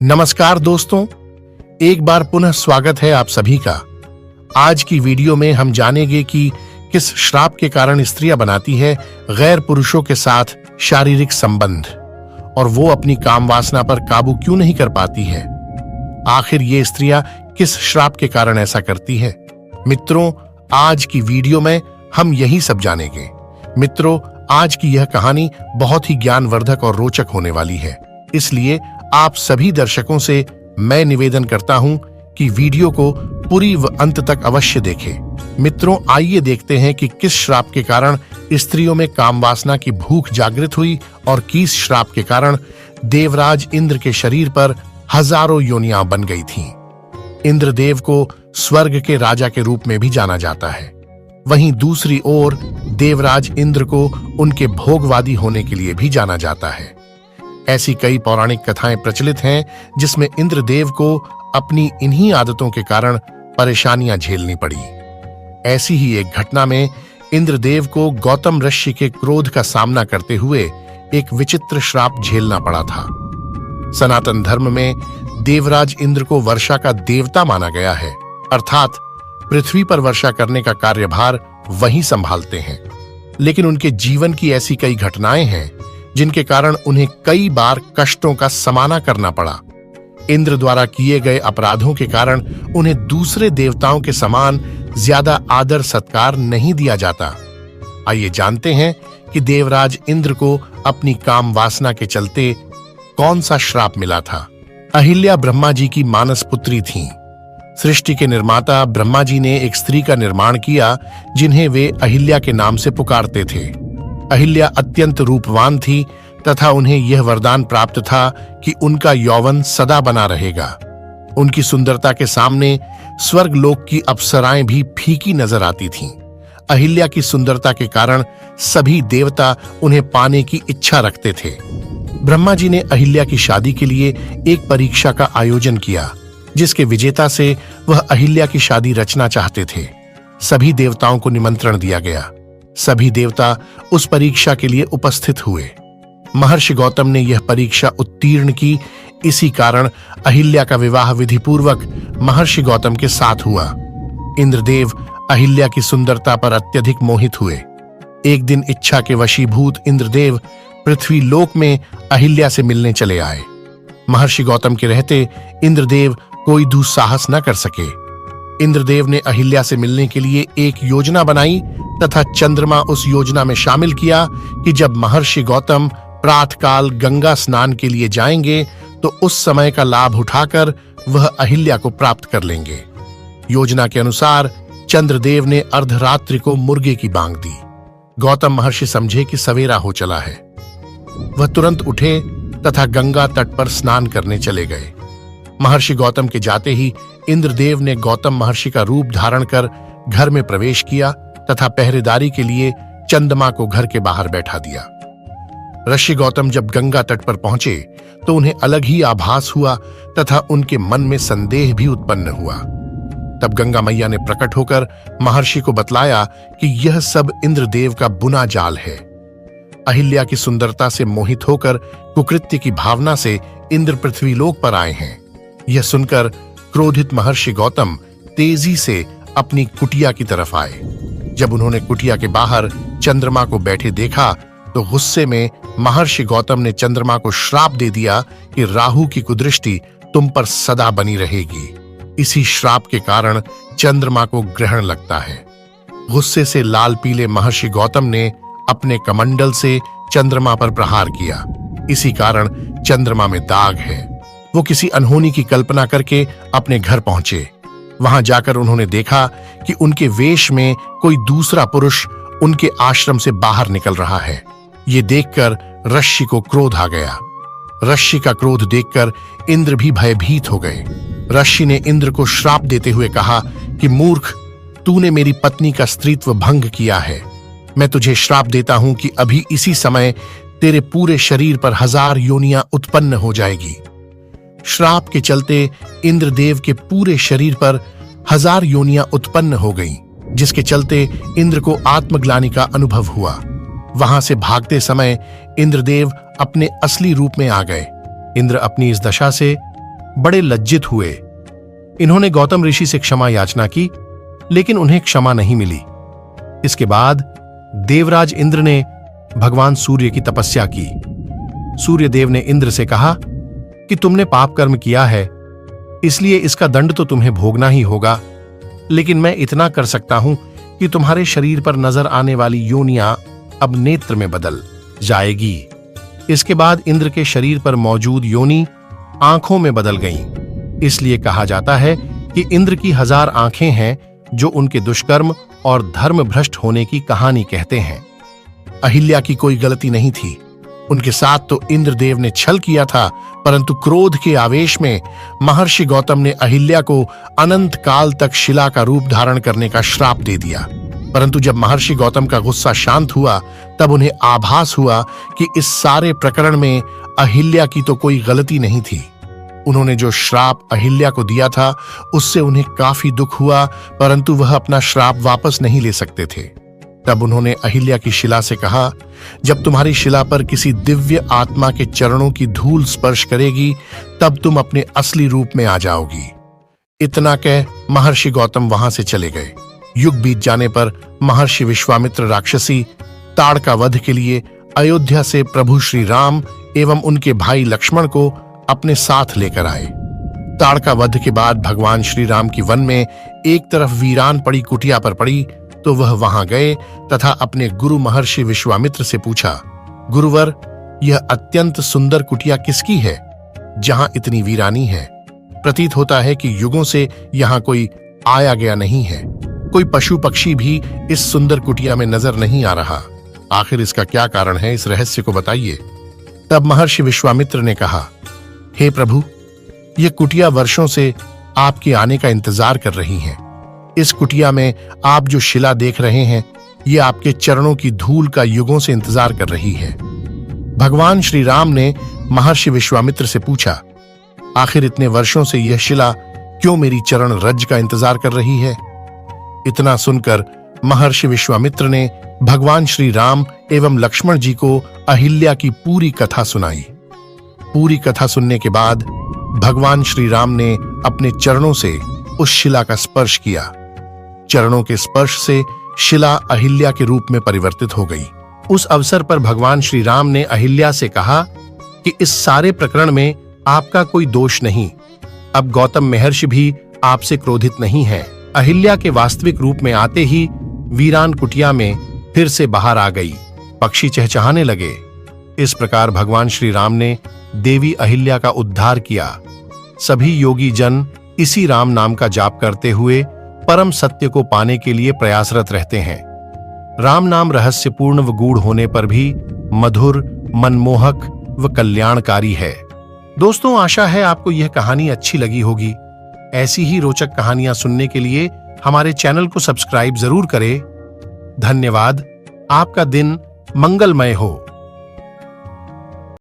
नमस्कार दोस्तों, एक बार पुनः स्वागत है आप सभी का। आज की वीडियो में हम जानेंगे कि किस श्राप के कारण स्त्रियां बनाती है गैर पुरुषों के साथ शारीरिक संबंध और वो अपनी काम वासना पर काबू क्यों नहीं कर पाती है। आखिर ये स्त्रियां किस श्राप के कारण ऐसा करती है। मित्रों, आज की वीडियो में हम यही सब जानेंगे। मित्रों, आज की यह कहानी बहुत ही ज्ञानवर्धक और रोचक होने वाली है, इसलिए आप सभी दर्शकों से मैं निवेदन करता हूं कि वीडियो को पूरी व अंत तक अवश्य देखें। मित्रों, आइए देखते हैं कि किस श्राप के कारण स्त्रियों में काम वासना की भूख जागृत हुई और किस श्राप के कारण देवराज इंद्र के शरीर पर हजारों योनियां बन गई थीं। इंद्रदेव को स्वर्ग के राजा के रूप में भी जाना जाता है। वहीं दूसरी ओर देवराज इंद्र को उनके भोगवादी होने के लिए भी जाना जाता है। ऐसी कई पौराणिक कथाएं प्रचलित हैं जिसमें इंद्रदेव को अपनी इन्हीं आदतों के कारण परेशानियां झेलनी पड़ी। ऐसी ही एक घटना में इंद्रदेव को गौतम ऋषि के क्रोध का सामना करते हुए एक विचित्र श्राप झेलना पड़ा था। सनातन धर्म में देवराज इंद्र को वर्षा का देवता माना गया है, अर्थात पृथ्वी पर वर्षा करने का कार्यभार वही संभालते हैं। लेकिन उनके जीवन की ऐसी कई घटनाएं हैं जिनके कारण उन्हें कई बार कष्टों का सामना करना पड़ा। इंद्र द्वारा किए गए अपराधों के कारण उन्हें दूसरे देवताओं के समान ज्यादा आदर सत्कार नहीं दिया जाता। आइए जानते हैं कि देवराज इंद्र को अपनी काम वासना के चलते कौन सा श्राप मिला था। अहिल्या ब्रह्मा जी की मानस पुत्री थीं। सृष्टि के निर्माता ब्रह्मा जी ने एक स्त्री का निर्माण किया जिन्हें वे अहिल्या के नाम से पुकारते थे। अहिल्या अत्यंत रूपवान थी तथा उन्हें यह वरदान प्राप्त था कि उनका यौवन सदा बना रहेगा। उनकी सुंदरता के सामने स्वर्गलोक की अप्सराएं भी फीकी नजर आती थीं। अहिल्या की सुंदरता के कारण सभी देवता उन्हें पाने की इच्छा रखते थे। ब्रह्मा जी ने अहिल्या की शादी के लिए एक परीक्षा का आयोजन किया, जिसके विजेता से वह अहिल्या की शादी रचना चाहते थे। सभी देवताओं को निमंत्रण दिया गया। सभी देवता उस परीक्षा के लिए उपस्थित हुए। महर्षि गौतम ने यह परीक्षा उत्तीर्ण की। इसी कारण अहिल्या का विवाह विधि पूर्वक महर्षि गौतम के साथ हुआ। इंद्रदेव अहिल्या की सुंदरता पर अत्यधिक मोहित हुए। एक दिन इच्छा के वशीभूत इंद्रदेव पृथ्वी लोक में अहिल्या से मिलने चले आए। महर्षि गौतम के रहते इंद्रदेव कोई दुस्साहस न कर सके। इंद्रदेव ने अहिल्या से मिलने के लिए एक योजना बनाई तथा चंद्रमा उस योजना में शामिल किया कि जब महर्षि गौतम प्रातःकाल गंगा स्नान के लिए जाएंगे तो उस समय का लाभ उठाकर वह अहिल्या को प्राप्त कर लेंगे। योजना के अनुसार चंद्रदेव ने अर्धरात्रि को मुर्गे की बांग दी। गौतम महर्षि समझे कि सवेरा हो चला है। वह तुरंत उठे तथा गंगा तट पर स्नान करने चले गए। महर्षि गौतम के जाते ही इंद्रदेव ने गौतम महर्षि का रूप धारण कर घर में प्रवेश किया तथा पहरेदारी के लिए चंद्रमा को घर के बाहर बैठा दिया। ऋषि गौतम जब गंगा तट पर पहुंचे तो उन्हें अलग ही आभास हुआ तथा उनके मन में संदेह भी उत्पन्न हुआ। तब गंगा मैया ने प्रकट होकर महर्षि को बतलाया कि यह सब इंद्रदेव का बुना जाल है। अहिल्या की सुंदरता से मोहित होकर कुकृत्य की भावना से इंद्र पृथ्वीलोक पर आए हैं। यह सुनकर क्रोधित महर्षि गौतम तेजी से अपनी कुटिया की तरफ आए। जब उन्होंने कुटिया के बाहर चंद्रमा को बैठे देखा तो गुस्से में महर्षि गौतम ने चंद्रमा को श्राप दे दिया कि राहु की कुदृष्टि तुम पर सदा बनी रहेगी। इसी श्राप के कारण चंद्रमा को ग्रहण लगता है। गुस्से से लाल पीले महर्षि गौतम ने अपने कमंडल से चंद्रमा पर प्रहार किया। इसी कारण चंद्रमा में दाग है। वो किसी अनहोनी की कल्पना करके अपने घर पहुंचे। वहां जाकर उन्होंने देखा कि उनके वेश में कोई दूसरा पुरुष उनके आश्रम से बाहर निकल रहा है। ये देखकर ऋषि को क्रोध आ गया। ऋषि का क्रोध देखकर इंद्र भी भयभीत हो गए। ऋषि ने इंद्र को श्राप देते हुए कहा कि मूर्ख, तूने मेरी पत्नी का स्त्रीत्व भंग किया है। मैं तुझे श्राप देता हूं कि अभी इसी समय तेरे पूरे शरीर पर 1000 योनियां उत्पन्न हो जाएगी। श्राप के चलते इंद्रदेव के पूरे शरीर पर 1000 योनियां उत्पन्न हो गईं, जिसके चलते इंद्र को आत्मग्लानि का अनुभव हुआ। वहां से भागते समय इंद्रदेव अपने असली रूप में आ गए। इंद्र अपनी इस दशा से बड़े लज्जित हुए। इन्होंने गौतम ऋषि से क्षमा याचना की, लेकिन उन्हें क्षमा नहीं मिली। इसके बाद देवराज इंद्र ने भगवान सूर्य की तपस्या की। सूर्यदेव ने इंद्र से कहा कि तुमने पाप कर्म किया है, इसलिए इसका दंड तो तुम्हें भोगना ही होगा, लेकिन मैं इतना कर सकता हूं कि तुम्हारे शरीर पर नजर आने वाली योनियां अब नेत्र में बदल जाएगी। इसके बाद इंद्र के शरीर पर मौजूद योनि आंखों में बदल गईं। इसलिए कहा जाता है कि इंद्र की 1000 आंखें हैं, जो उनके दुष्कर्म और धर्म भ्रष्ट होने की कहानी कहते हैं। अहिल्या की कोई गलती नहीं थी। उनके साथ तो इंद्रदेव ने छल किया था, परंतु क्रोध के आवेश में महर्षि गौतम ने अहिल्या को अनंत काल तक शिला का रूप धारण करने का श्राप दे दिया। परंतु जब महर्षि गौतम का गुस्सा शांत हुआ, तब उन्हें आभास हुआ कि इस सारे प्रकरण में अहिल्या की तो कोई गलती नहीं थी। उन्होंने जो श्राप अहिल्या को दिया था, उससे उन्हें काफी दुख हुआ, परंतु वह अपना श्राप वापस नहीं ले सकते थे। तब उन्होंने अहिल्या की शिला से कहा, जब तुम्हारी शिला पर किसी दिव्य आत्मा के चरणों की धूल स्पर्श करेगी, तब तुम अपने असली रूप में आ जाओगी। इतना कह महर्षि गौतम वहां से चले गए। युग बीत जाने पर महर्षि विश्वामित्र राक्षसी ताड़का वध के लिए अयोध्या से प्रभु श्री राम एवं उनके भाई लक्ष्मण को अपने साथ लेकर आए। ताड़का वध के बाद भगवान श्री राम की वन में एक तरफ वीरान पड़ी कुटिया पर पड़ी, तो वह वहां गए तथा अपने गुरु महर्षि विश्वामित्र से पूछा, गुरुवर, यह अत्यंत सुंदर कुटिया किसकी है, जहां इतनी वीरानी है? प्रतीत होता है कि युगों से यहां कोई आया गया नहीं है। कोई पशु पक्षी भी इस सुंदर कुटिया में नजर नहीं आ रहा। आखिर इसका क्या कारण है? इस रहस्य को बताइए। तब महर्षि विश्वामित्र ने कहा, हे प्रभु, यह कुटिया वर्षों से आपके आने का इंतजार कर रही है। इस कुटिया में आप जो शिला देख रहे हैं, ये आपके चरणों की धूल का युगों से इंतजार कर रही है। भगवान श्री राम ने महर्षि विश्वामित्र से पूछा, आखिर इतने वर्षों से यह शिला क्यों मेरी चरण रज का इंतजार कर रही है? इतना सुनकर महर्षि विश्वामित्र ने भगवान श्री राम एवं लक्ष्मण जी को अहिल्या की पूरी कथा सुनाई। पूरी कथा सुनने के बाद भगवान श्री राम ने अपने चरणों से उस शिला का स्पर्श किया। चरणों के स्पर्श से शिला अहिल्या के रूप में परिवर्तित हो गई। उस अवसर पर भगवान श्री राम ने अहिल्या से कहा कि इस सारे प्रकरण में आपका कोई दोष नहीं। अब गौतम महर्षि भी आपसे क्रोधित नहीं है। अहिल्या के वास्तविक रूप में आते ही वीरान कुटिया में फिर से बाहर आ गई। पक्षी चहचहाने लगे। इस प्रकार भगवान श्री राम ने देवी अहिल्या का उद्धार किया। सभी योगी जन इसी राम नाम का जाप करते हुए परम सत्य को पाने के लिए प्रयासरत रहते हैं। राम नाम रहस्यपूर्ण व गूढ़ होने पर भी मधुर, मनमोहक व कल्याणकारी है। दोस्तों, आशा है आपको यह कहानी अच्छी लगी होगी। ऐसी ही रोचक कहानियां सुनने के लिए हमारे चैनल को सब्सक्राइब जरूर करें। धन्यवाद। आपका दिन मंगलमय हो।